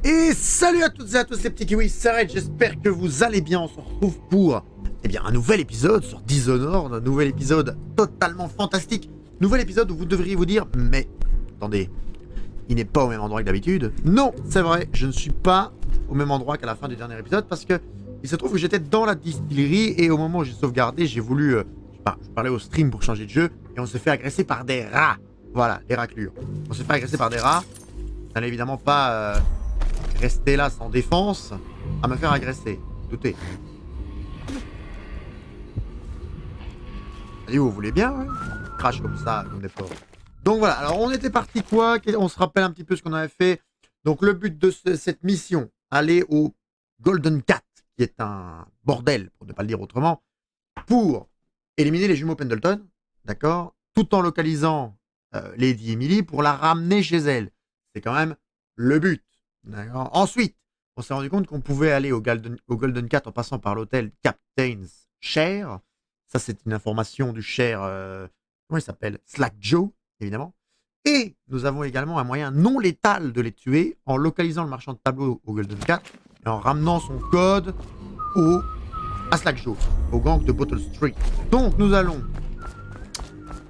Et salut à toutes et à tous les petits kiwis, c'est Red, j'espère que vous allez bien. On se retrouve pour un nouvel épisode sur Dishonored, un nouvel épisode totalement fantastique. Nouvel épisode où vous devriez vous dire, mais attendez, il n'est pas au même endroit que d'habitude. Non, c'est vrai, je ne suis pas au même endroit qu'à la fin du dernier épisode parce que il se trouve que j'étais dans la distillerie et au moment où j'ai sauvegardé, j'ai voulu... je parlais au stream pour changer de jeu et on s'est fait agresser par des rats. Voilà, des raclures. On s'est fait agresser par des rats. Ça n'est évidemment pas... rester là sans défense à me faire agresser. Doutez. Allez, vous voulez bien, ouais. Crash comme ça, comme des porcs. Donc voilà, alors on était parti quoi? On se rappelle un petit peu ce qu'on avait fait. Donc le but de cette mission, aller au Golden Cat, qui est un bordel, pour ne pas le dire autrement, pour éliminer les jumeaux Pendleton, d'accord? Tout en localisant Lady Emily pour la ramener chez elle. C'est quand même le but. D'accord. Ensuite, on s'est rendu compte qu'on pouvait aller au Golden Cat en passant par l'hôtel Captain's Chair. Ça, c'est une information du cher... comment il s'appelle? Slack Joe, évidemment. Et nous avons également un moyen non létal de les tuer en localisant le marchand de tableaux au Golden Cat et en ramenant son code à Slack Joe, au gang de Bottle Street. Donc, nous allons,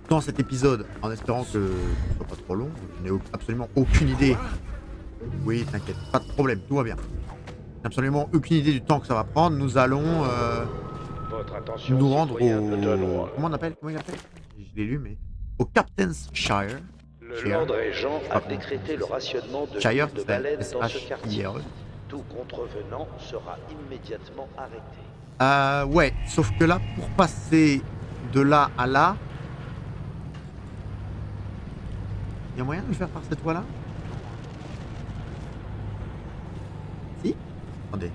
dans cet épisode, en espérant que ce ne soit pas trop long, je n'ai absolument aucune idée. Oui, t'inquiète, pas de problème, tout va bien. Absolument aucune idée du temps que ça va prendre. Nous allons nous rendre au... Comment il appelle? Je l'ai lu, mais... Au Captain's Shire. Le Lord Régent a décrété le rationnement de Shire, de baleines dans ce quartier. S-H-I-R-E. Tout contrevenant sera immédiatement arrêté. Ouais, sauf que là, pour passer de là à là... Il y a moyen de le faire par cette voie-là? Si? Attendez.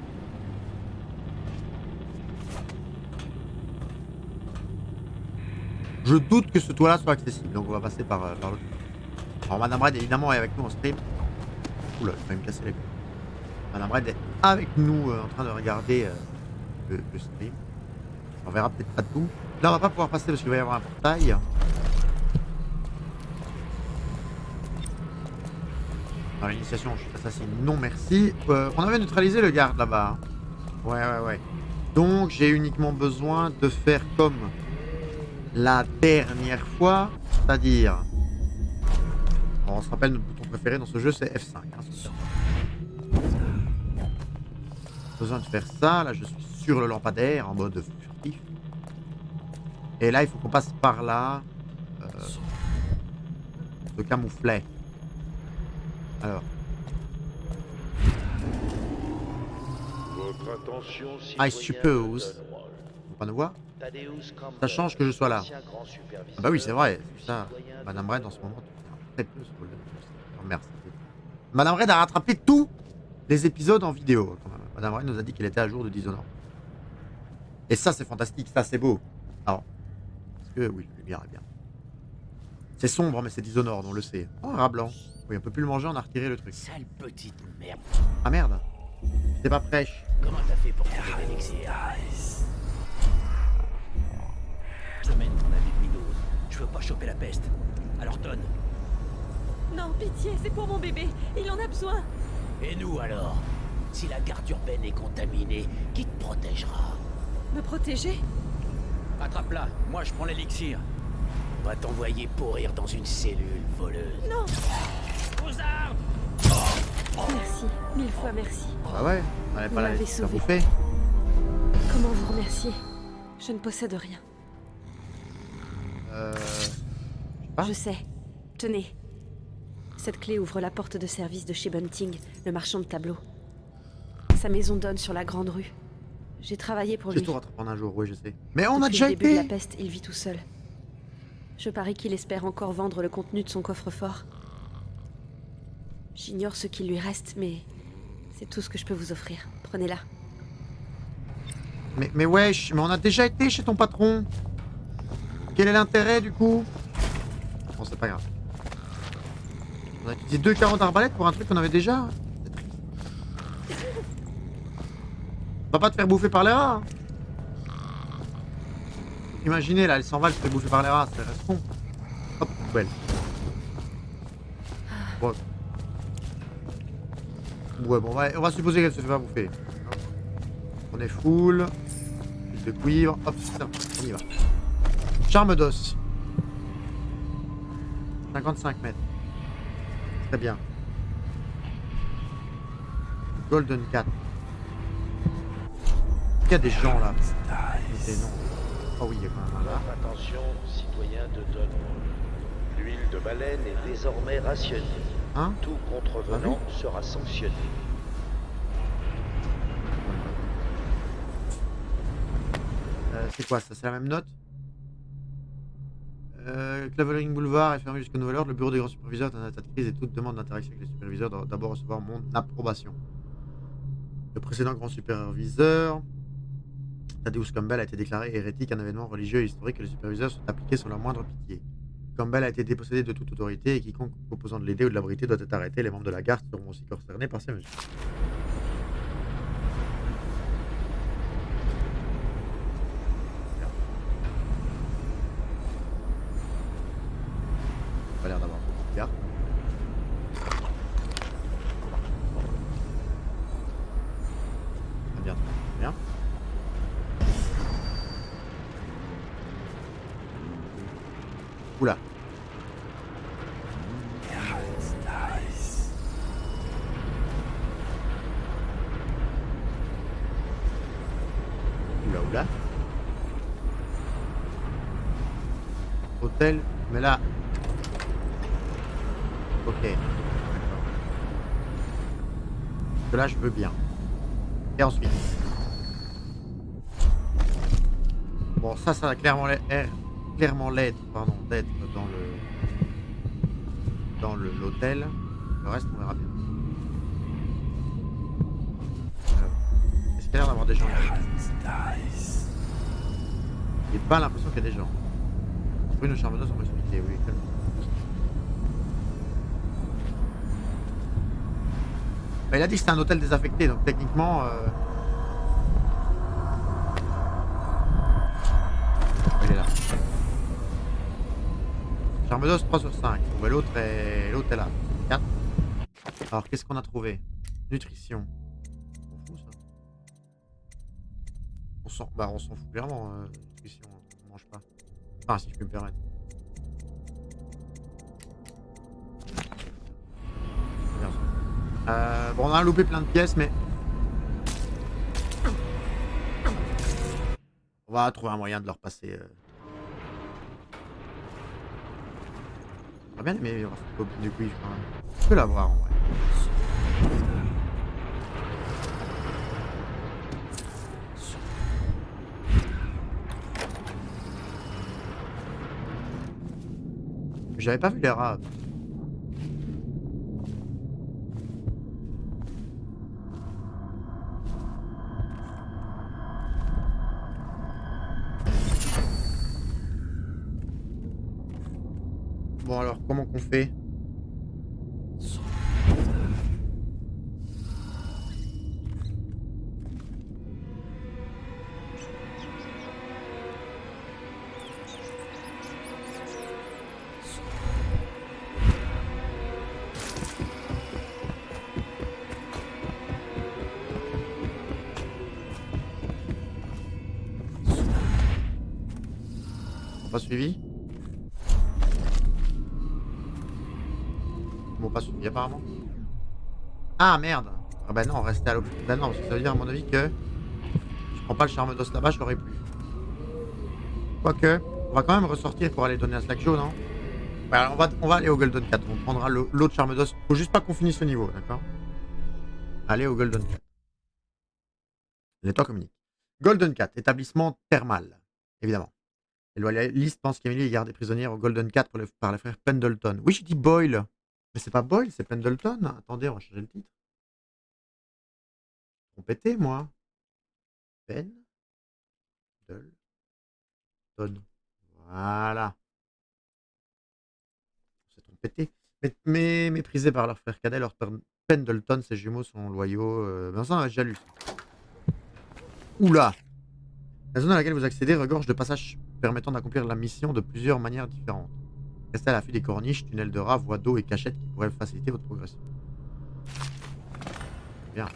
Je doute que ce toit-là soit accessible, donc on va passer par l'autre. Alors Madame Red évidemment est avec nous en stream. Oula, je vais me casser les couilles. Madame Red est avec nous en train de regarder le stream. On verra peut-être pas tout. Là on va pas pouvoir passer parce qu'il va y avoir un portail. Dans l'initiation, je suis assassine, non merci. On avait neutralisé le garde là-bas. Ouais. Donc j'ai uniquement besoin de faire comme la dernière fois, c'est-à-dire... On se rappelle, notre bouton préféré dans ce jeu, c'est F5. Besoin de faire ça. Là, je suis sur le lampadaire en mode furtif. Et là, il faut qu'on passe par là. Se camoufler. Alors. Votre attention, I suppose. Faut pas nous voir. Ça change que je sois là. Ah bah oui, c'est vrai. Ça, Madame Red, en ce moment, très peu ce Golden Cat. Oh, merci. Madame Red a rattrapé tous les épisodes en vidéo. Quand même. Madame Red nous a dit qu'elle était à jour de Dishonored. Et ça, c'est fantastique. Ça, c'est beau. Alors, parce que, oui, le lumière est bien. C'est sombre, mais c'est Dishonored, on le sait. Oh, un rat blanc. Oui, on peut plus le manger, on a retiré le truc. Sale petite merde. Ah merde. T'es pas fraîche. Comment t'as fait pour trouver l'élixir? Je mène ton avis de Windows. Je veux pas choper la peste. Alors donne. Non, pitié, c'est pour mon bébé. Il en a besoin. Et nous alors? Si la garde urbaine est contaminée, qui te protégera? Me protéger? Attrape-la, moi je prends l'élixir. On va t'envoyer pourrir dans une cellule voleuse. Non. Aux armes! Merci, 1000 fois merci. Bah ouais, on n'allait Vous pas la m'avez laisser sauvé. bouffer. Comment vous remercier? Je ne possède rien. Ah. Je sais. Tenez. Cette clé ouvre la porte de service de chez Bunting, le marchand de tableaux. Sa maison donne sur la grande rue. J'ai travaillé pour J'ai lui. tout rattrapé en un jour, oui, je sais. Mais on a Depuis déjà le début de la été. peste, il vit tout seul. Je parie qu'il espère encore vendre le contenu de son coffre-fort. J'ignore ce qu'il lui reste, mais c'est tout ce que je peux vous offrir. Prenez-la. Mais wesh, mais on a déjà été chez ton patron. Quel est l'intérêt du coup? Bon, c'est pas grave. On a utilisé 2,40 arbalètes pour un truc qu'on avait déjà. C'est triste. On va pas te faire bouffer par les rats. Imaginez là, elle s'en va, elle se fait bouffer par les rats, ça reste con. Hop, poubelle. Bon. Ouais, bon, on va supposer qu'elle se fait pas bouffer. On est full. Plus de cuivre. Hop, putain, on y va. Charme d'os. 55 mètres. Très bien. Golden Cat. Il y a des gens là. Des noms. Oh oui, il y a quand même un là. Votre attention, citoyens de Dunwall. L'huile de baleine est désormais rationnée. Hein? Tout contrevenant sera sanctionné. C'est quoi ça? C'est la même note? Clavering Boulevard est fermé jusqu'à nouvel ordre. Le bureau des grands superviseurs est en état de crise et toute demande d'interaction avec les superviseurs doit d'abord recevoir mon approbation. Le précédent grand superviseur, Thaddeus Campbell, a été déclaré hérétique, un événement religieux et historique que les superviseurs sont appliqués sans la moindre pitié. Campbell a été dépossédé de toute autorité et quiconque proposant de l'aider ou de l'abriter doit être arrêté. Les membres de la garde seront aussi concernés par ces mesures. Pas l'air d'avoir beaucoup de gardes. Très bien, très bien. Oula. Oula, oula. Hôtel, mais là... Ok. D'accord. Parce que là, je veux bien. Et ensuite... Bon, ça va clairement l'aide, pardon, d'être dans l'hôtel. Le reste, on verra bien. Est-ce qu'il y a l'air d'avoir des gens là? J'ai pas l'impression qu'il y a des gens. Oui, nos charmes d'os sont expliqués, oui. Bah, il a dit que c'était un hôtel désaffecté, donc techniquement... Il est là. Charme d'os 3 sur 5. Bon, bah, l'autre est là. 4. Alors qu'est-ce qu'on a trouvé? Nutrition. On s'en fout ça. On s'en fout clairement. Nutrition, on mange pas. Enfin si je peux me permettre. Bon, on a loupé plein de pièces, mais on va trouver un moyen de leur passer. J'aurais bien aimé avoir cette copine du cuivre quand même. Je peux l'avoir en vrai. J'avais pas vu les rats. Bon alors, comment qu'on fait? Pas suivi? Bon, pas suivi apparemment. Ah merde! Ah bah non, on restait à l'hôpital. Bah non, parce que ça veut dire à mon avis que je prends pas le charme d'os là-bas, je l'aurais plus. Quoique, on va quand même ressortir pour aller donner un slack jaune, non? Ouais, alors on va aller au Golden Cat, on prendra l'autre charme d'os. Faut juste pas qu'on finisse ce niveau, d'accord? Allez au Golden Cat. Les temps communiquent. Golden Cat, établissement thermal, évidemment. Les loyalistes pensent qu'Emily est gardée prisonnière au Golden Cat par les frères Pendleton. Oui, j'ai dit Boyle. Mais c'est pas Boyle, c'est Pendleton. Attendez, on va changer le titre. Trompété, moi. Pendleton. Voilà. C'est trompété. Mais méprisés par leur frère cadet, leur père Pendleton, ses jumeaux sont loyaux. Mais ça, on a déjà lu. Oula! La zone à laquelle vous accédez regorge de passages permettant d'accomplir la mission de plusieurs manières différentes. Restez à l'affût des corniches, tunnels de rats, voies d'eau et cachettes qui pourraient faciliter votre progression. Bien.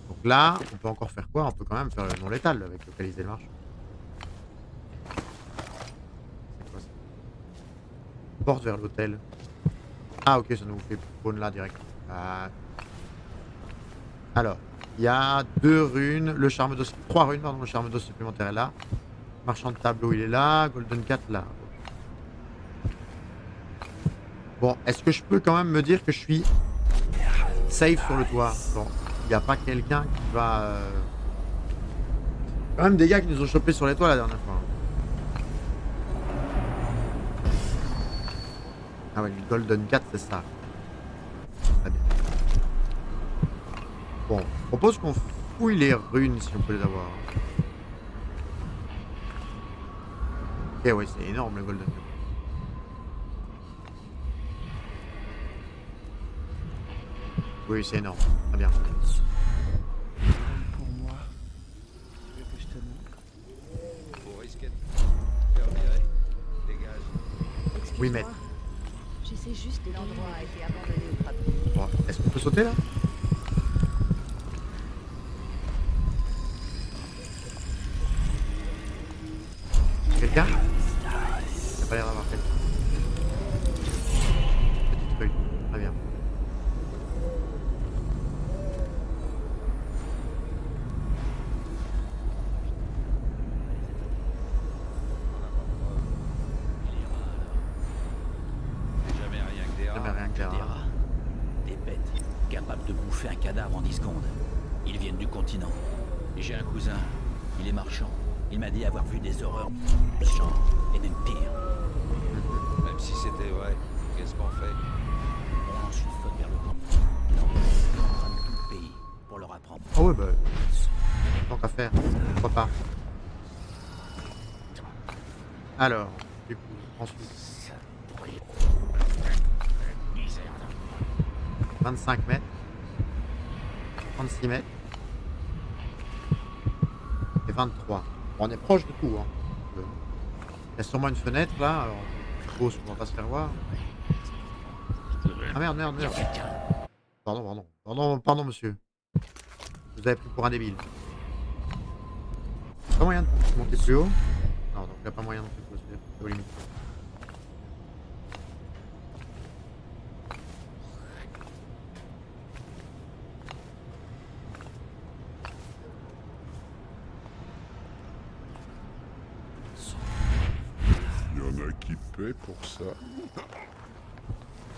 Donc là, on peut encore faire quoi? On peut quand même faire le non létal avec localiser le marche. C'est quoi ça? Porte vers l'hôtel. Ah ok, ça nous fait spawn là direct. Ah. Alors, il y a 2 runes, le charme d'os, 3 runes, pardon, le charme d'os supplémentaire est là. Marchand de tableau il est là, Golden Cat là. Bon, est-ce que je peux quand même me dire que je suis safe sur le toit? Bon, il n'y a pas quelqu'un qui va... Quand même des gars qui nous ont chopé sur les toits la dernière fois. Ah ouais, le Golden Cat c'est ça. Très bien. Bon, je propose qu'on fouille les runes si on peut les avoir. Ok ouais, c'est énorme le Golden Cat. Oui, c'est énorme. Très bien. Pour moi, tu veux que je te montre? Faut risquer de faire virer. Dégage. Excuse-moi. Oui, mais- J'essaie juste de... L'endroit a été abandonné au trafic. Bon, est-ce qu'on peut sauter là? Quelqu'un? Il n'y a pas l'air d'avoir quelqu'un. Petite rue. Très bien. Jamais rien que des Jamais rats. rien que des Des rats. rats. Des bêtes. Capables de bouffer un cadavre en 10 secondes. Ils viennent du continent. J'ai un cousin. Il est marchand. Il m'a dit avoir vu des horreurs. Champ. Et même pire. Même si c'était vrai, qu'est-ce qu'on fait? On lance une faute vers le camp. On crame tout le pays pour leur apprendre. Ah ouais, bah. Tant qu'à faire. Pourquoi pas. Alors, du coup, ensuite. 25 mètres. 36 mètres. Et 23. Bon, on est proche de tout. Hein. Il y a sûrement une fenêtre là. Alors, je suppose qu'on va pas se faire voir. Ah merde, merde, merde. Pardon, monsieur. Je vous avez pris pour un débile. Pas moyen de monter plus haut? Non, donc il n'y a pas moyen de monter plus haut, c'est aux limites. Il y en a qui paient pour ça.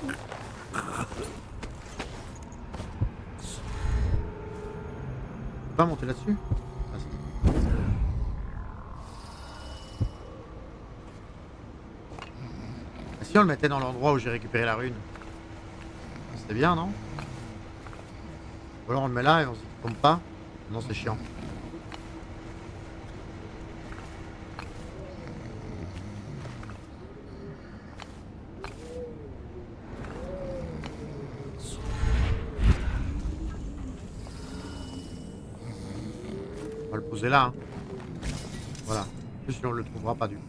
On peut pas monter là-dessus? Ah, si. Ah, si on le mettait dans l'endroit où j'ai récupéré la rune. C'était bien, non? Ou alors on le met là et on se dit qu'il tombe pas. Non, c'est chiant. On va le poser là. Hein. Voilà. Plus sinon on le trouvera pas du tout.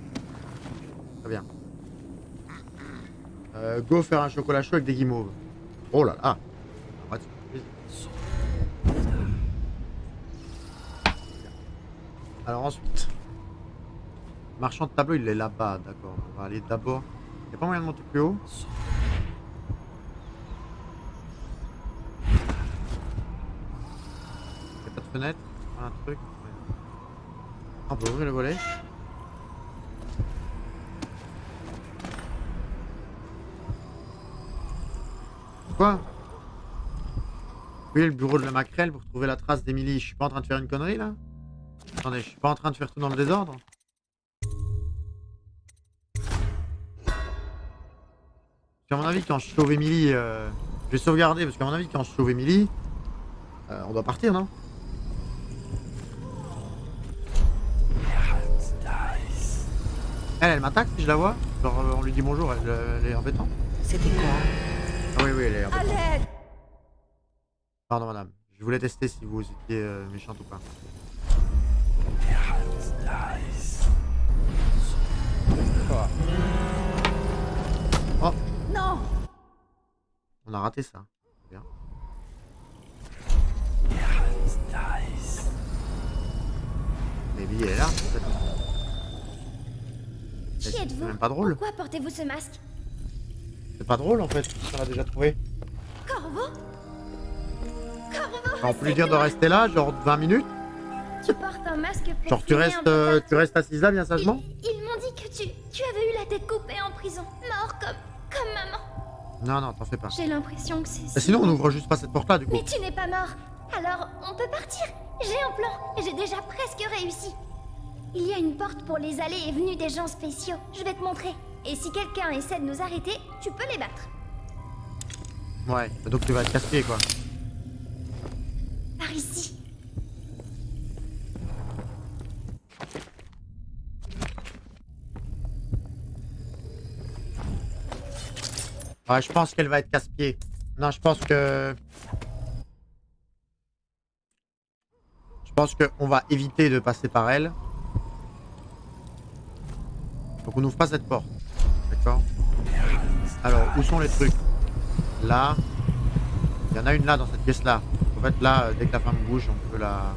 Très bien. Go faire un chocolat chaud avec des guimauves. Oh là là. On va te faire plaisir. Alors ensuite. Marchand de tableau, il est là-bas, d'accord. On va aller d'abord. Il n'y a pas moyen de monter plus haut? Il n'y a pas de fenêtre? Un truc? On peut ouvrir le volet? Quoi? Oui, le bureau de la maquerelle pour trouver la trace d'Emily. Je suis pas en train de faire une connerie là? Attendez, je suis pas en train de faire tout dans le désordre? Parce qu'à mon avis, quand je sauve Emily, je vais sauvegarder parce qu'à mon avis, quand je sauve Emily, on doit partir, non? Elle m'attaque si je la vois. Genre, on lui dit bonjour, elle est embêtante. C'était quoi? Ah oui, elle est embêtante. À l'aide! Pardon, madame. Je voulais tester si vous étiez méchante ou pas. Oh, Non! on a raté ça. Bien. Baby elle est là. Qui C'est êtes-vous? même pas drôle. Pourquoi portez-vous ce masque? C'est pas drôle en fait. On l'a déjà trouvé. Corvo? Corvo? On peut lui dire de rester là, genre 20 minutes. Tu portes un masque pour Genre tu fumer un peu restes partout. assise là bien sagement. Ils m'ont dit que tu avais eu la tête coupée en prison, mort comme maman. Non, non, t'en fais pas. J'ai l'impression que c'est... Et sinon, on ouvre juste pas cette porte là du coup. Mais tu n'es pas mort. Alors, on peut partir. J'ai un plan. J'ai déjà presque réussi. Il y a une porte pour les allées et venues des gens spéciaux. Je vais te montrer. Et si quelqu'un essaie de nous arrêter, tu peux les battre. Ouais, donc tu vas être casse-pied quoi. Par ici. Ouais, je pense qu'elle va être casse-pied. Non, je pense que on va éviter de passer par elle. Donc on n'ouvre pas cette porte. D'accord? Alors, où sont les trucs? Là. Il y en a une là dans cette pièce là. En fait là, dès que la femme bouge, on peut la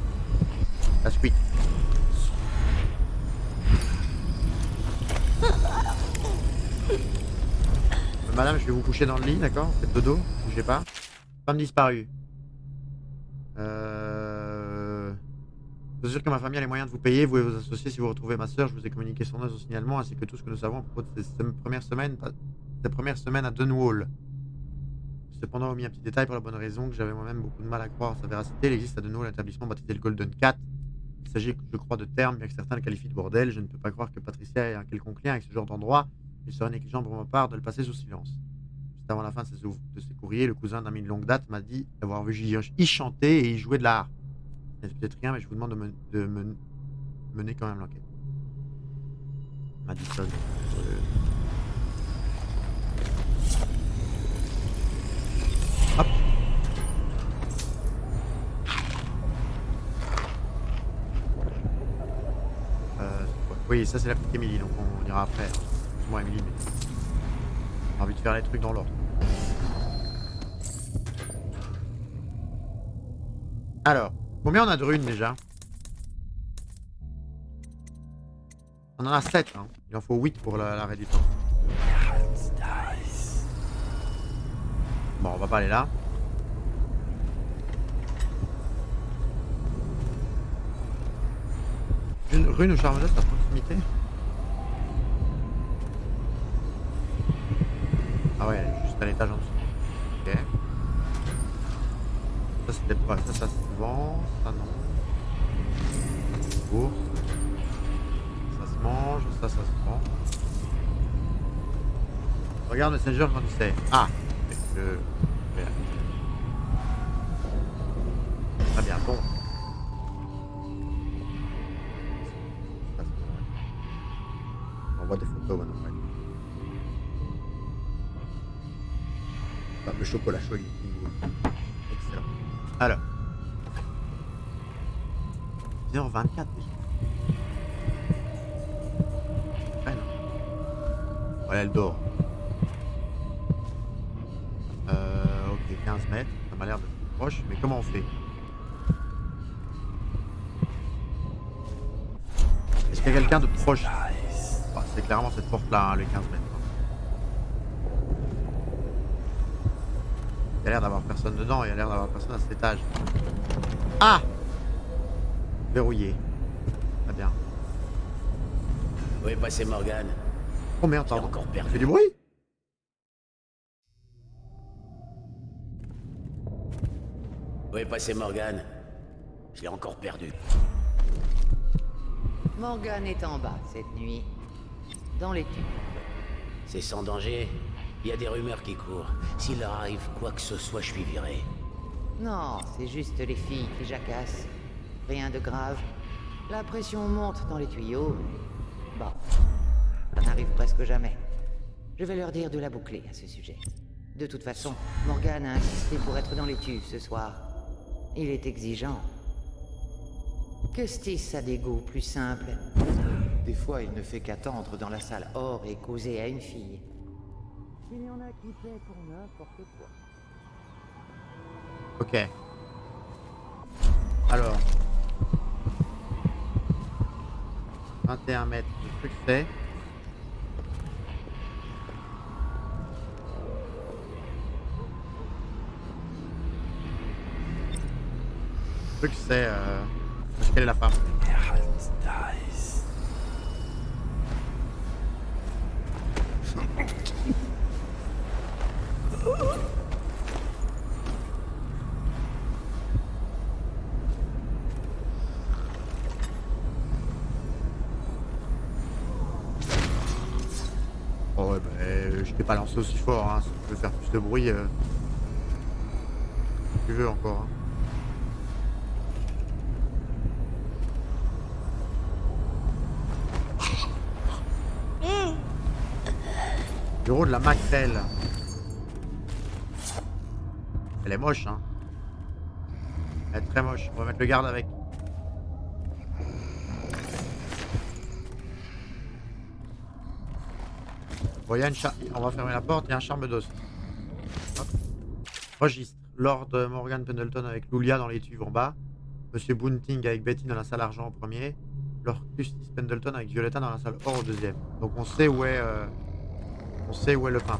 squeak. Madame, je vais vous coucher dans le lit, d'accord? Faites dodo, bougez pas. Femme disparue. Je suis sûr que ma famille a les moyens de vous payer, vous et vos associés si vous retrouvez ma soeur. Je vous ai communiqué son nom et son signalement ainsi que tout ce que nous savons à propos de ses premières semaines à Dunwall. J'ai cependant omis un petit détail pour la bonne raison que j'avais moi-même beaucoup de mal à croire en sa véracité. Il existe à Dunwall un établissement baptisé le Golden Cat. Il s'agit, je crois, de termes, bien que certains le qualifient de bordel. Je ne peux pas croire que Patricia ait un quelconque lien avec ce genre d'endroit. Il serait négligent pour ma part de le passer sous silence. Juste avant la fin de ses courriers, le cousin d'un ami de longue date m'a dit avoir vu y chanter et y jouer de la harpe. C'est peut-être rien, mais je vous demande de mener quand même l'enquête. Madison. Hop. Oui, ça c'est la petite Emily, donc on ira après. Moi, Emily, mais j'ai envie de faire les trucs dans l'ordre. Alors, combien on a de runes déjà? On en a 7, hein. Il en faut 8 pour l'arrêt du temps. Bon, on va pas aller là. Une rune ou charmeuse à proximité? Ah ouais, elle est juste à l'étage en dessous. Ok. Ça c'était pas. Ça se vend. Ça non. Bourse. Ça se mange. Ça se vend. Regarde Messenger quand il sait. Ah. Très bien. Bon. On voit des photos maintenant. Ouais. Le chocolat chaud. Excellent. Alors. 0h24 déjà. Ouais, non. Ouais, elle dort. Ok, 15 mètres. Ça m'a l'air de proche. Mais comment on fait? Est-ce qu'il y a quelqu'un de proche? Bah, c'est clairement cette porte-là, hein, les 15 mètres. Il y a l'air d'avoir personne dedans, il y a l'air d'avoir personne à cet étage. Ah! Verrouillé. Très bien. Où est passé Morgane? Oh merde, J'ai pardon. encore Ça perdu. fait du bruit? Où est passé Morgane? Je l'ai encore perdu. Morgane est en bas cette nuit. Dans les tubes. C'est sans danger. Il y a des rumeurs qui courent. S'il leur arrive quoi que ce soit, je suis viré. Non, c'est juste les filles qui jacassent. Rien de grave. La pression monte dans les tuyaux. Bon, ça n'arrive presque jamais. Je vais leur dire de la boucler à ce sujet. De toute façon, Morgane a insisté pour être dans les tubes ce soir. Il est exigeant. Custis a des goûts plus simples. Des fois, il ne fait qu'attendre dans la salle or et causer à une fille. Il y en a qui paient pour n'importe quoi. Ok. Alors. 21 mètres de succès. Succès, quelle est la femme? Oh ouais, bah, je t'ai pas lancé aussi fort, hein. Si tu veux faire plus de bruit, si tu veux encore. Hein. Bureau de la maquerelle. Elle est moche, hein. Elle est très moche. On va mettre le garde avec. Bon, y a une on va fermer la porte, il y a un charme d'os. Hop. Registre. Lord Morgan Pendleton avec Lulia dans l'étui en bas. Monsieur Bunting avec Betty dans la salle argent au premier. Lord Custis Pendleton avec Violetta dans la salle or au deuxième. Donc on sait où est le pain.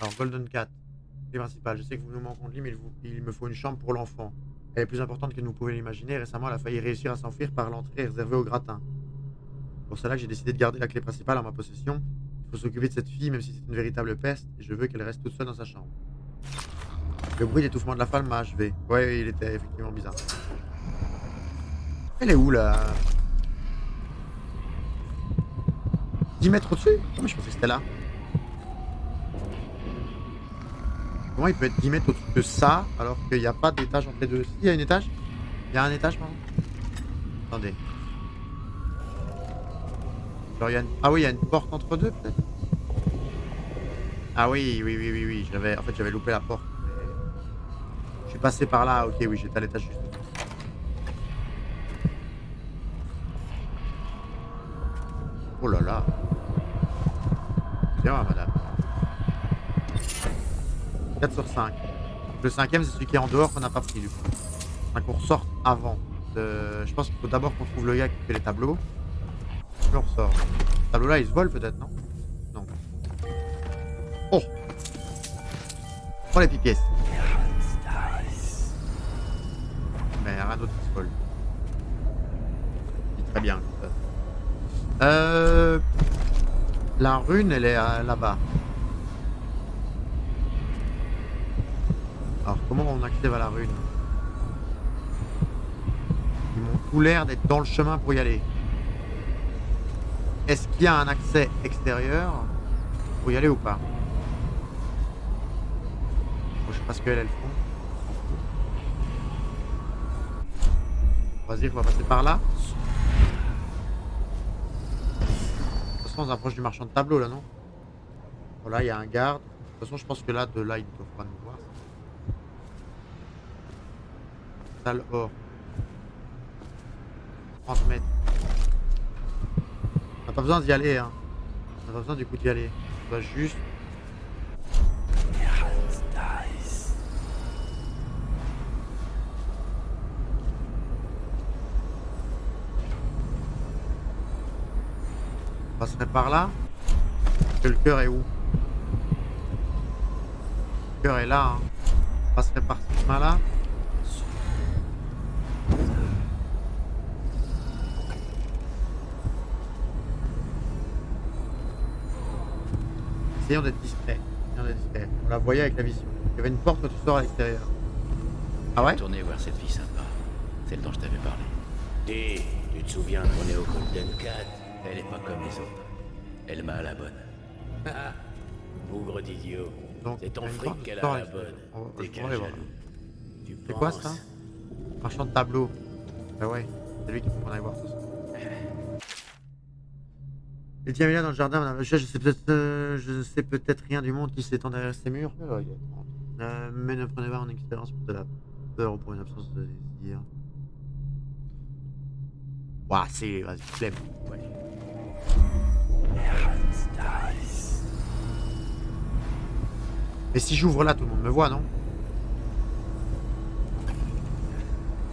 Alors Golden Cat, les principales. Je sais que vous nous manquons de lit, mais il me faut une chambre pour l'enfant. Elle est plus importante que nous pouvons l'imaginer. Récemment, elle a failli réussir à s'enfuir par l'entrée réservée au gratin. Pour cela que j'ai décidé de garder la clé principale en ma possession. Il faut s'occuper de cette fille, même si c'est une véritable peste, et je veux qu'elle reste toute seule dans sa chambre. Le bruit d'étouffement de la femme m'a achevé. Ouais, il était effectivement bizarre. Elle est où là? 10 mètres au-dessus? Oh, mais je pensais que c'était là. Comment il peut être 10 mètres au-dessus de ça alors qu'il n'y a pas d'étage entre les deux? Si, il y a un étage? Il y a un étage, pardon? Attendez. Genre, ah oui, il y a une porte entre deux peut-être? Ah oui. En fait, j'avais loupé la porte. Je suis passé par là, ok, oui, j'étais à l'étage juste. Oh là là. Bien, madame. 4 sur 5. Le cinquième, c'est celui qui est en dehors qu'on n'a pas pris du coup. Enfin, qu'on ressorte avant. Je pense qu'il faut d'abord qu'on trouve le gars qui fait les tableaux. Puis on ressort. Ce tableau-là, il se vole peut-être, non? Non. Oh! Oh les pipièces. Mais rien d'autre qui se vole. C'est très bien. La rune, elle est là-bas. Alors comment on accède à la rune? Ils m'ont tout l'air d'être dans le chemin pour y aller. Est-ce qu'il y a un accès extérieur pour y aller ou pas? Bon, je sais pas ce qu'elles font. On va se dire qu'on va passer par là. De toute façon on s'approche du marchand de tableau là, non? Voilà, il y a un garde. De toute façon je pense que là, de là, ils ne doivent pas nous voir. Salle or. 30 mètres. On n'a pas besoin d'y aller, hein. On n'a pas besoin du coup d'y aller. On doit juste... On passerait par là. Parce que le cœur est où? Le cœur est là, hein. On passerait par ce chemin là. Essayons d'être discret. On la voyait avec la vision. Il y avait une porte quand tu sors à l'extérieur. Ah ouais? Tournez voir cette fille sympa. Celle dont je t'avais parlé. Dis, tu te souviens qu'on est au Golden Cat? Elle est pas comme les autres. Elle m'a à la bonne. Ah, bougre d'idiot. Donc, C'est ton il y a une fric porte qu'elle qui sort a à la l'extérieur. bonne. T'es Je qu'un pourrais voir. jaloux. Tu C'est quoi penses? ça? Marchand de tableau. Bah ouais, c'est lui qu'il faut qu'on aille voir tout ça. Il tient là dans le jardin, madame. Je sais peut-être rien du monde qui s'étend derrière ces murs. Mais ne prenez pas mon expérience pour de la peur ou pour une absence de désir. Ouah, c'est... Vas-y, flemme. Et si j'ouvre là, tout le monde me voit, non?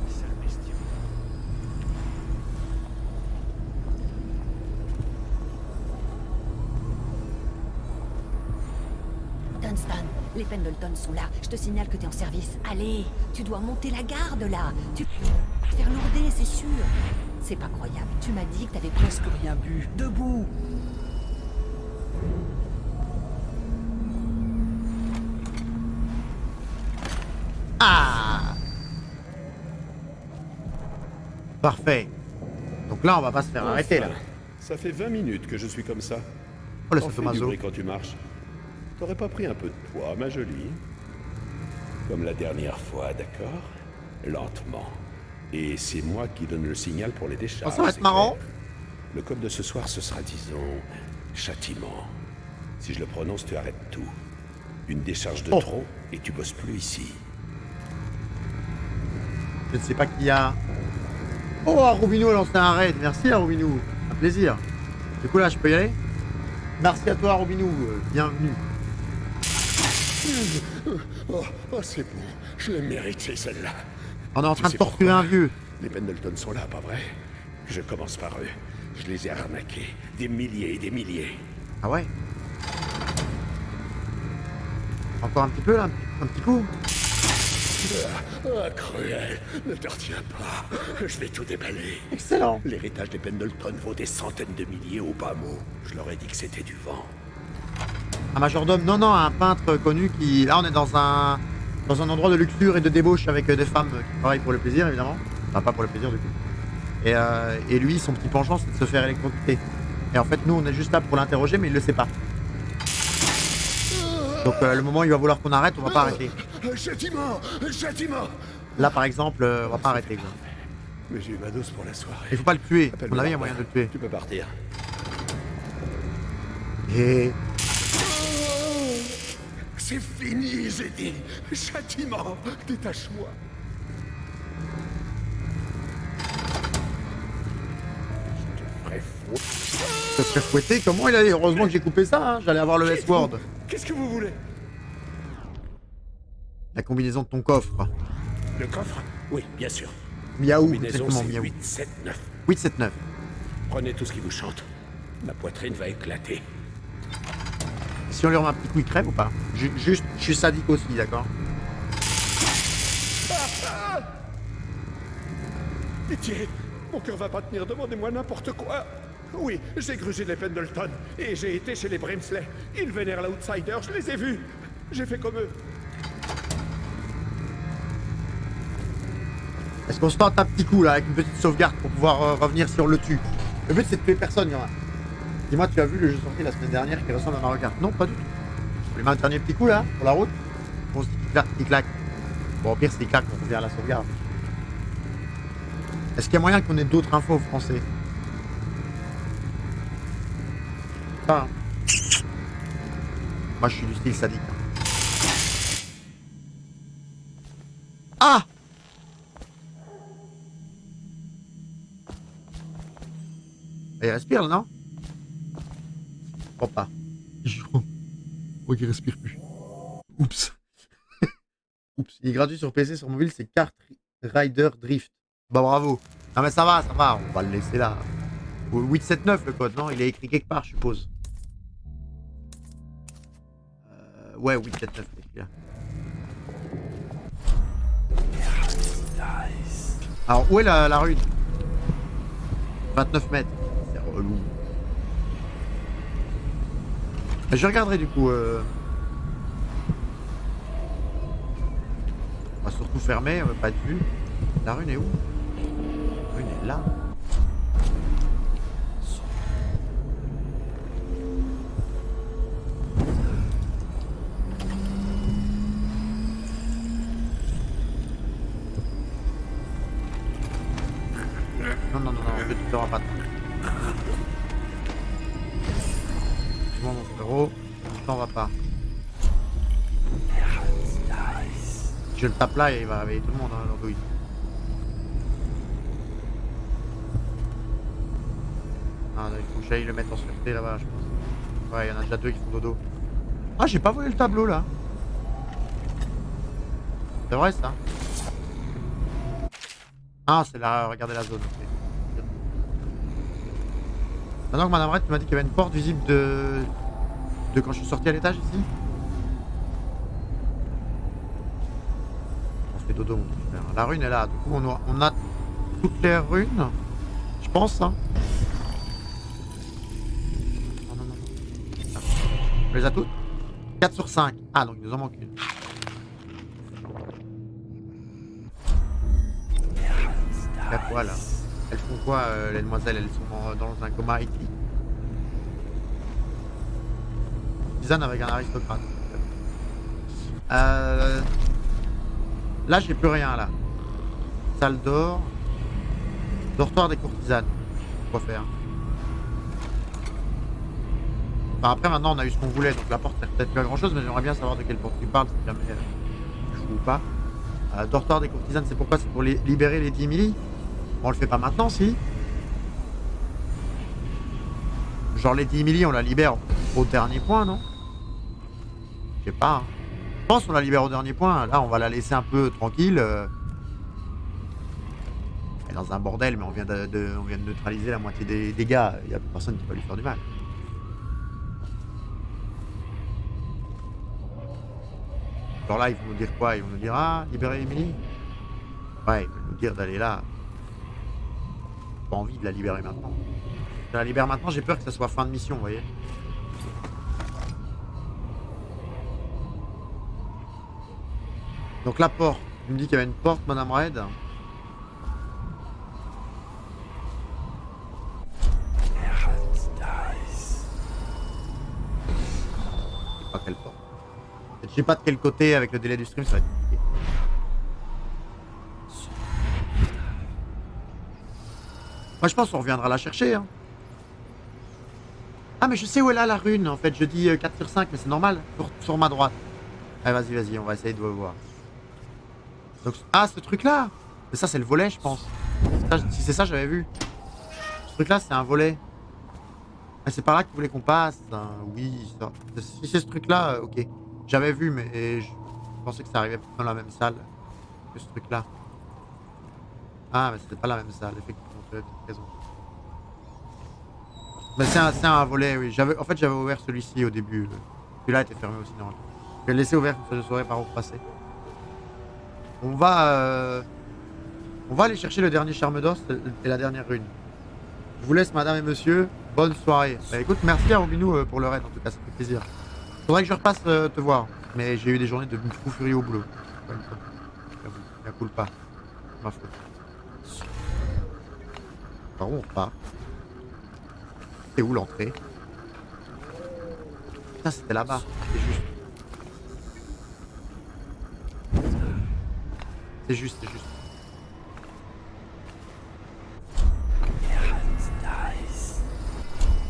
Sale bestiole. Dunstan, les Pendleton sont là. Je te signale que t'es en service. Allez, tu dois monter la garde là. Tu faire lourder, c'est sûr. C'est pas croyable. Tu m'as dit que t'avais presque rien bu. Debout. Ah! Parfait. Donc là, on va pas se faire arrêter, là. Ça fait 20 minutes que je suis comme ça. Oh, le T'en fais du sadomaso. bruit quand tu marches. T'aurais pas pris un peu de poids, ma jolie? Comme la dernière fois, d'accord? Lentement. Et c'est moi qui donne le signal pour les décharges. Oh, ça va être c'est marrant. clair. Le code de ce soir, ce sera, disons, châtiment. Si je le prononce, tu arrêtes tout. Une décharge de Oh. trop et tu bosses plus ici. Je ne sais pas qui a... Oh, Arubinou a lancé un raid. Merci, Arubinou. Un plaisir. Du coup, là, je peux y aller? Merci à toi, Arubinou. Bienvenue. Oh, c'est bon. Je l'ai mérité, celle-là. On est en Tu train de sais torturer pourquoi un vieux. Les Pendleton sont là, pas vrai? Je commence par eux. Je les ai arnaqués. Des milliers et des milliers. Ah ouais? Encore un petit peu, là? Un petit coup? Ah, cruel. Ne te retiens pas. Je vais tout déballer. Excellent. L'héritage des Pendleton vaut des centaines de milliers au bas mot. Je leur ai dit que c'était du vent. Un majordome? Non, non, un peintre connu qui... Là, on est dans un endroit de luxure et de débauche avec des femmes qui travaillent pour le plaisir, évidemment. Enfin, pas pour le plaisir, du coup. Et lui, son petit penchant, c'est de se faire électrocuter. Et en fait, nous, on est juste là pour l'interroger, mais il le sait pas. Donc, le moment où il va vouloir qu'on arrête, on va pas arrêter. Châtiment! Châtiment! Là, par exemple, on va pas arrêter, quoi. Mais j'ai eu ma dose pour la soirée. Il faut pas le tuer. À Appelle-moi mon avis, il y a Barbara. moyen de le tuer. Tu peux partir. Et... C'est fini, j'ai dit. Châtiment, détache-moi. Je te ferai fou. se serait fouetté. Comment il allait? Heureusement que j'ai coupé ça, hein. J'allais avoir le S-word. Qu'est-ce que vous voulez? La combinaison de ton coffre. Le coffre? Oui, bien sûr. Miaou, Combinaison, exactement, c'est miaou. 879. 879. Prenez tout ce qui vous chante. Ma poitrine va éclater. Si on lui remet un petit coup, il crève ou pas? Juste, je suis sadique aussi, d'accord? Pitié, mon cœur va pas tenir, demandez-moi n'importe quoi. Oui, j'ai grugé les Pendleton et j'ai été chez les Brimsley. Ils vénèrent l'outsider, je les ai vus. J'ai fait comme eux. Est-ce qu'on se tente un petit coup là, avec une petite sauvegarde pour pouvoir revenir si on le tue? Le but c'est de tuer personne, y'en a. Dis-moi, tu as vu le jeu sorti la semaine dernière qui ressemble à Mario Kart? Non, pas du tout. On lui met un dernier petit coup là, pour la route. On se dit qu'il claque. Bon, au pire, c'est qu'il claque, on revient à la sauvegarde. Est-ce qu'il y a moyen qu'on ait d'autres infos français? Pas. Hein. Moi, je suis du style sadique. Ah! Il respire là, non? Je crois pas. Je crois qu'il respire plus. Oups. Oups. Il est gratuit sur PC, sur mobile, c'est Kart Rider Drift. Bah bravo. Non mais ça va, on va le laisser là. 879 le code, non? Il est écrit quelque part, je suppose. Ouais, 879, il est écrit là. Alors, où est la rue? 29 mètres. C'est relou. Je regarderai du coup. On va surtout fermer, on va pas être vu. La rune est où? La rune est là. Non, tu t'auras pas de temps. Moi mon frérot, le temps va pas. Je le tape là et il va réveiller tout le monde, hein, l'andouille. Ah, il faut que j'aille le mettre en sûreté là-bas, je pense. Ouais, il y en a déjà deux qui font dodo. Ah, j'ai pas volé le tableau là. C'est vrai ça? Ah, c'est là, regardez la zone. Okay. Maintenant que Madame Red, tu m'as dit qu'il y avait une porte visible de quand je suis sorti à l'étage ici. On se fait dodo, mon petit frère. La rune est là. Du coup, on a toutes les runes. Je pense, hein. Non, non, non. Ah. On les a toutes? 4 sur 5. Ah, donc il nous en manque une. Voilà. Elles font quoi, les demoiselles? Elles sont dans un coma éthique. Tisane avec un aristocrate. Là, j'ai plus rien, là. Salle d'or. Dortoir des courtisanes. Quoi faire? Enfin, après, maintenant, on a eu ce qu'on voulait. Donc la porte, c'est peut-être pas grand-chose, mais j'aimerais bien savoir de quelle porte tu parles, si jamais je joue ou pas. Dortoir des courtisanes, c'est pourquoi? C'est pour libérer les 10 milli. On le fait pas maintenant, si? Genre les 10 milli, on la libère au dernier point, non? Je sais pas. Hein. Je pense qu'on la libère au dernier point. Là, on va la laisser un peu tranquille. Elle est dans un bordel, mais on vient de neutraliser la moitié des dégâts. Il n'y a plus personne qui va lui faire du mal. Alors là, ils vont nous dire quoi? Ils vont nous dire, ah, libérer Emily? Ouais, ils vont nous dire d'aller là. Pas envie de la libérer maintenant. Si je la libère maintenant, j'ai peur que ça soit fin de mission, vous voyez. Donc la porte, tu me dis qu'il y avait une porte, Madame Red. Je sais pas quelle porte. Je sais pas de quel côté, avec le délai du stream, ça va être compliqué. Moi, je pense qu'on reviendra la chercher. Hein. Ah, mais je sais où est là la rune. En fait, je dis 4 sur 5, mais c'est normal. Sur ma droite. Allez, vas-y, on va essayer de voir. Donc, ah, ce truc-là. Mais ça, c'est le volet, je pense. Si c'est ça, j'avais vu. Ce truc-là, c'est un volet. Ah, c'est par là qu'il voulait qu'on passe. Oui, ça. Si c'est ce truc-là, ok. J'avais vu, mais je pensais que ça arrivait dans la même salle que ce truc-là. Ah, mais c'était pas la même salle, effectivement. Tu as raison. Mais c'est un volet, oui. En fait, j'avais ouvert celui-ci au début. Celui-là était fermé aussi, non. Je vais le laisser ouvert, comme ça je saurais par où passer. On va aller chercher le dernier charme d'os et la dernière rune. Je vous laisse, madame et monsieur. Bonne soirée. Bah, écoute, merci à Robinou pour le raid, en tout cas, ça fait plaisir. Faudrait que je repasse te voir. Mais j'ai eu des journées de fou furieux au boulot. Ça coule pas. Ma faute. Par où on repart? C'est où l'entrée? Putain, c'était là-bas. C'est juste. C'est juste.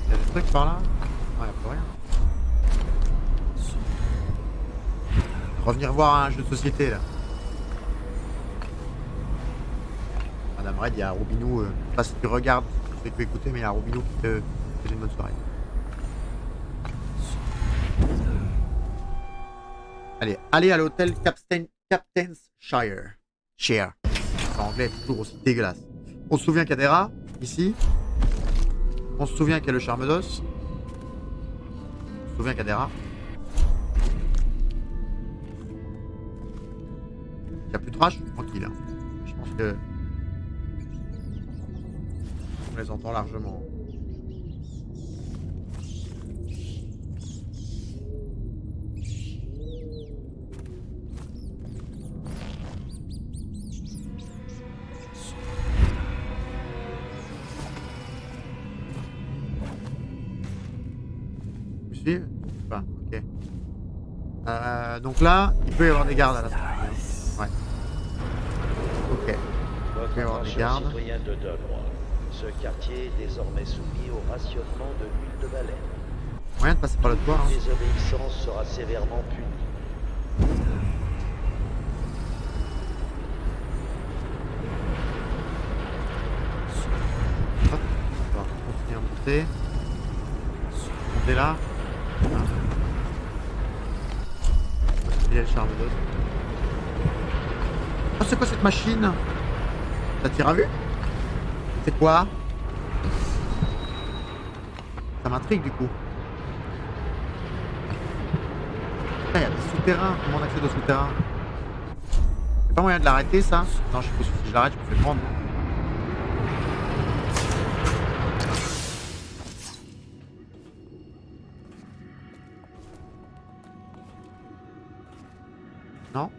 Il y a des trucs par là? Ouais, y'a plus rien. Revenir voir un jeu de société là. Madame Red, il y a Robinou. Je sais pas si tu regardes, je fais que écouter, mais il y a Robinou qui te fait une bonne soirée. Allez à l'hôtel Captain's Shire. En anglais, toujours aussi dégueulasse. On se souvient qu'il y a des rats, ici. On se souvient qu'il y a le charme d'os. On se souvient qu'il y a des rats. Il n'y a plus de rats, je suis tranquille. Hein. Je pense que... on les entend largement. Enfin, ok. Donc là, il peut y avoir des gardes à la sortie. Ouais. Ok. Votre attention, citoyen de Dunwall. Ce quartier est désormais soumis au rationnement de l'huile de baleine. Moyen de passer par le toit. Hein. Désobéissance sera sévèrement punie. Hop. On va continuer à monter. Monter là. Il y a le charme d'os. Oh, c'est quoi cette machine? Ça tire à vue? C'est quoi? Ça m'intrigue du coup. Il y a des souterrains. Comment on accède aux souterrains? Y'a pas moyen de l'arrêter ça? Non, je suppose que si je l'arrête, je me fais prendre. Non?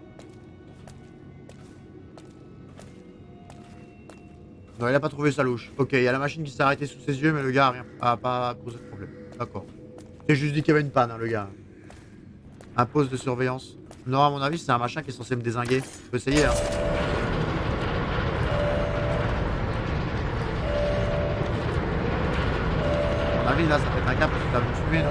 Non, il a pas trouvé sa louche. Ok, il y a la machine qui s'est arrêtée sous ses yeux, mais le gars a pas causé de problème. D'accord. J'ai juste dit qu'il y avait une panne, hein, le gars. Un poste de surveillance. Non, à mon avis, c'est un machin qui est censé me dézinguer. Je peux essayer, hein. À mon avis, là, ça peut être un cap parce que ça va me fumer, non?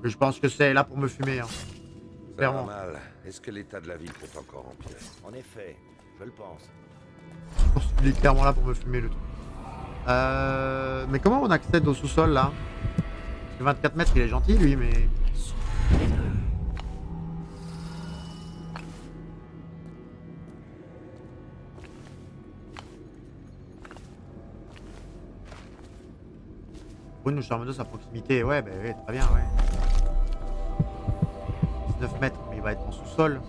Mais je pense que c'est là pour me fumer, hein. Ça va Clairement. mal. Est-ce que l'état de la ville peut encore empirer? En effet, je le pense. Je pense qu'il est clairement là pour me fumer, le truc. Mais comment on accède au sous-sol, là? Parce que 24 mètres, il est gentil, lui, mais... Oui, nous sommes à proximité, ouais, bah, ouais, très bien, ouais. 19 mètres, mais il va être en sous-sol.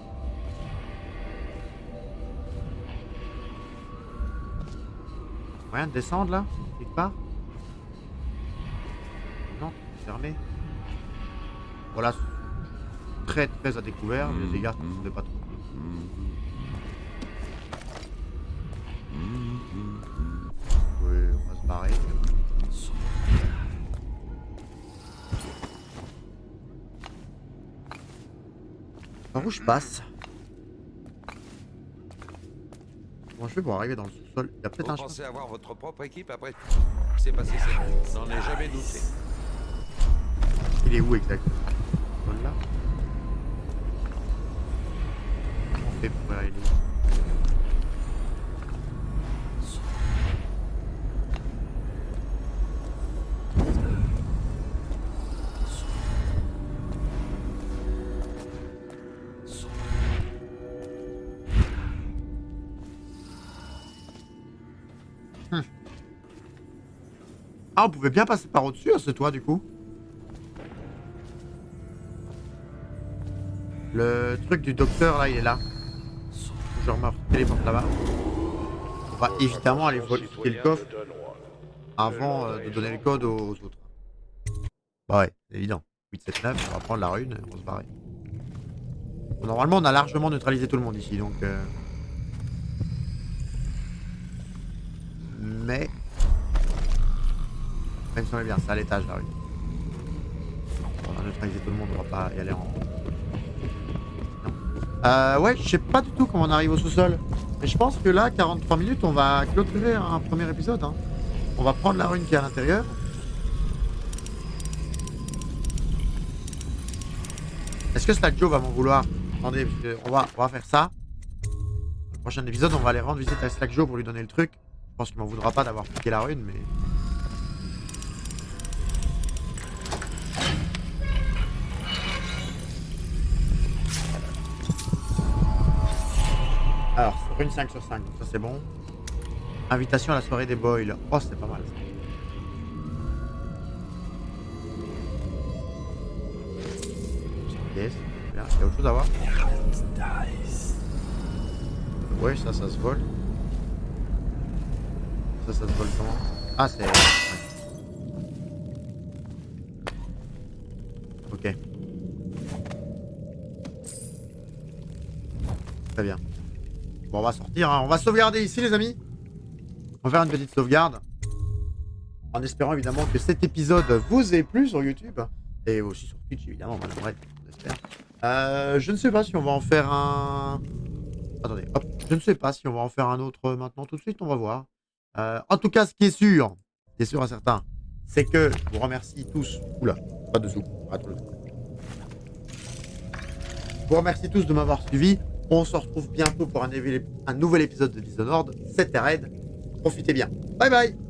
Moyen de descendre là, quelque part? Non, c'est fermé. Voilà, très très à découvert, les gars ne sont pas trop. Oui, on va se barrer. Par où je passe? Comment je fais pour arriver dans le sous-sol? Il y a peut-être un Vous chemin. pensez avoir votre propre équipe après ce qui s'est passé cette nuit? N'en ai jamais douté. Il est où exactement? Là. Comment on fait pour y aller? Ah, on pouvait bien passer par au-dessus à ce toit du coup. Le truc du docteur là, il est là. Je me téléporte là-bas. On va évidemment aller voler le coffre avant de donner le code aux autres. Bah ouais, c'est évident. 879, on va prendre la rune et on va se barrer. Bon, normalement, on a largement neutralisé tout le monde ici, donc... Mais... Ça me semble bien, c'est à l'étage la rune. On a neutralisé tout le monde, on va pas y aller en... ouais, je sais pas du tout comment on arrive au sous-sol. Mais je pense que là, 43 minutes, on va clôturer un premier épisode. Hein. On va prendre la rune qui est à l'intérieur. Est-ce que Slack Joe va m'en vouloir? Attendez, on va faire ça. Le prochain épisode, on va aller rendre visite à Slack Joe pour lui donner le truc. Je pense qu'il m'en voudra pas d'avoir piqué la rune, mais... Alors, rune 5 sur 5, donc ça c'est bon. Invitation à la soirée des boils. Oh, c'est pas mal ça. Yes, bien. Il y a autre chose à voir. Ouais, ça se vole. Ça se vole comment? Ah, c'est... Ok. Très bien. Bon, on va sortir, hein. On va sauvegarder ici, les amis. On va faire une petite sauvegarde. En espérant évidemment que cet épisode vous ait plu sur YouTube. Et aussi sur Twitch, évidemment. Bref, on espère. Je ne sais pas si on va en faire un... Attendez, hop. Je ne sais pas si on va en faire un autre maintenant tout de suite. On va voir. En tout cas, ce qui est sûr à certains, c'est que je vous remercie tous. Oula, pas de zoom. Je vous remercie tous de m'avoir suivi. On se retrouve bientôt pour un nouvel épisode de Dishonored. C'était Red. Profitez bien. Bye bye.